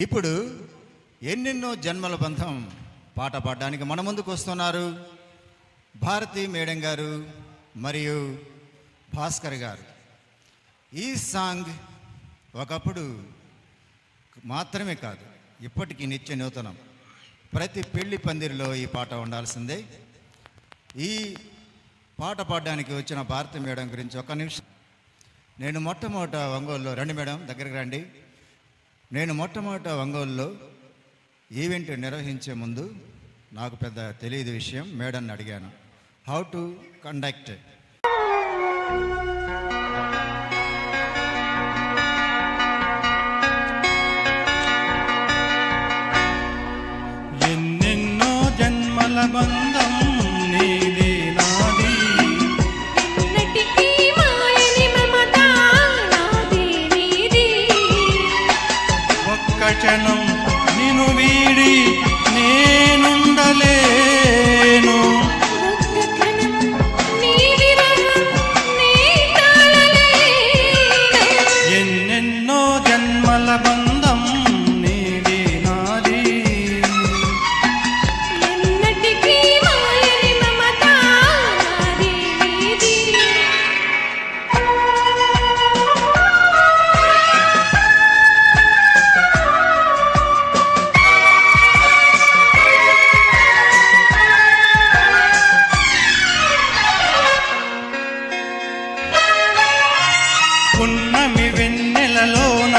ఇప్పుడు ఎన్నెన్నో జన్మల బంధం పాట పాడడానికి మన ముందుకు వస్తున్నారు భారతి మేడం గారు మరియు భాస్కర్ గారు. ఈ సాంగ్ ఒకప్పుడు మాత్రమే కాదు, ఇప్పటికీ నిత్య నూతనం. ప్రతి పెళ్లి పందిరిలో ఈ పాట ఉండాల్సిందే. ఈ పాట పాడడానికి వచ్చిన భారతి మేడం గురించి ఒక నిమిషం. నేను మొట్టమొదట ఒంగోలులో, రండి మేడం దగ్గరికి రండి. నేను మొట్టమొదట ఒంగోలులో ఈవెంట్ నిర్వహించే ముందు నాకు పెద్ద తెలియదు విషయం. మేడంని అడిగాను హౌ టు కండక్ట్. ఎన్నెన్నో జన్మల బంధం నీది నాది, ఎన్నటికీ మాయని మమత నాది నీది. ఒక్క క్షణం నిన్ను వీడి నేనుండలేను. ఒక్క క్షణం నీ విరహం నీ తాళలేను. ఎన్నెన్నో జన్మల బంధం నీది నాది, ఎన్నటికీ మాయని మమత నాది నీది. పున్నమి వెన్నెలలోన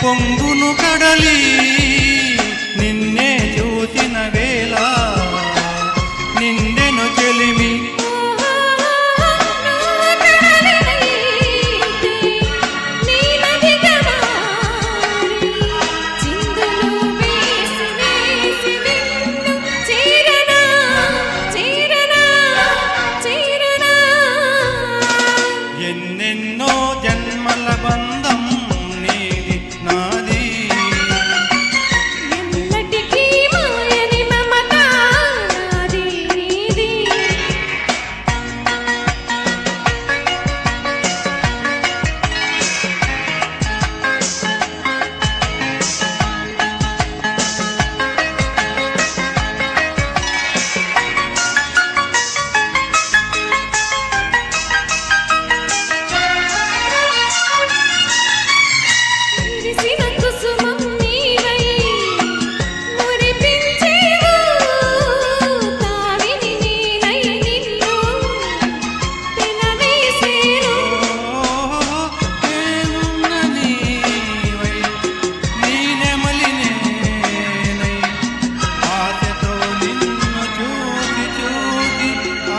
పొంగును కడలి నిన్నే చూసిన వేళ నిండెను చెలిమి. నీ నదిగా మారి చిందులు వేసి వేసి నిన్ను చేరనా చేరనా చేరనా. ఎన్నెన్నో జన్మల బంధం నీది నాది, ఎన్నటికీ మాయని మమత నాది నీది. విరిసిన కుసుమం నీవై మురిపించేవు, తావిని నేనై నిన్ను పెనవేసేను. నేనున్న నీవై నీ నెమలి నేనై ఆశతో నిన్ను చూసి చూసి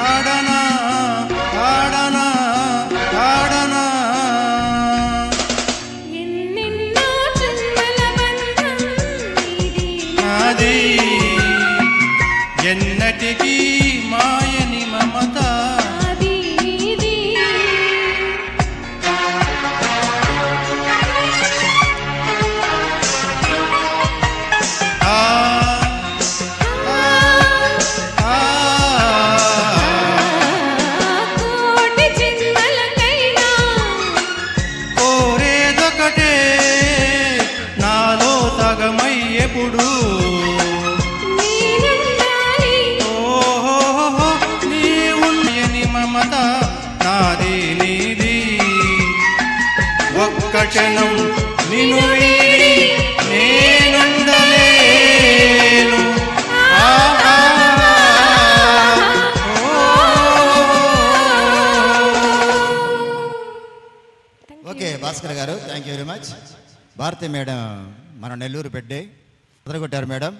ఆడనా ఆడనా ఆడనా. ఎన్నెన్నో జన్మల బంధం నీది నాది ఎన్నటికీ మాయని మమత. నాది నీది. ఆ ఆ ఆ కోటి జన్మలకైనా కోరేదొకటే నాలో సగమై ఎప్పుడు. నేనుండాలి. ఓహో నీవుని మమత నాది నీది, ఒక్క క్షణం నిన్ను వీడి నేనుండలేను. ఆ ఆ okay Bhaskar garu, thank you very much. Bharathi madam మన నెల్లూరు బిడ్డే, అదరగొట్టారు మేడం.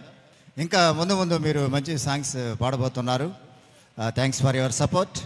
ఇంకా ముందు ముందు మీరు మంచి సాంగ్స్ పాడబోతున్నారు. Thanks for your support.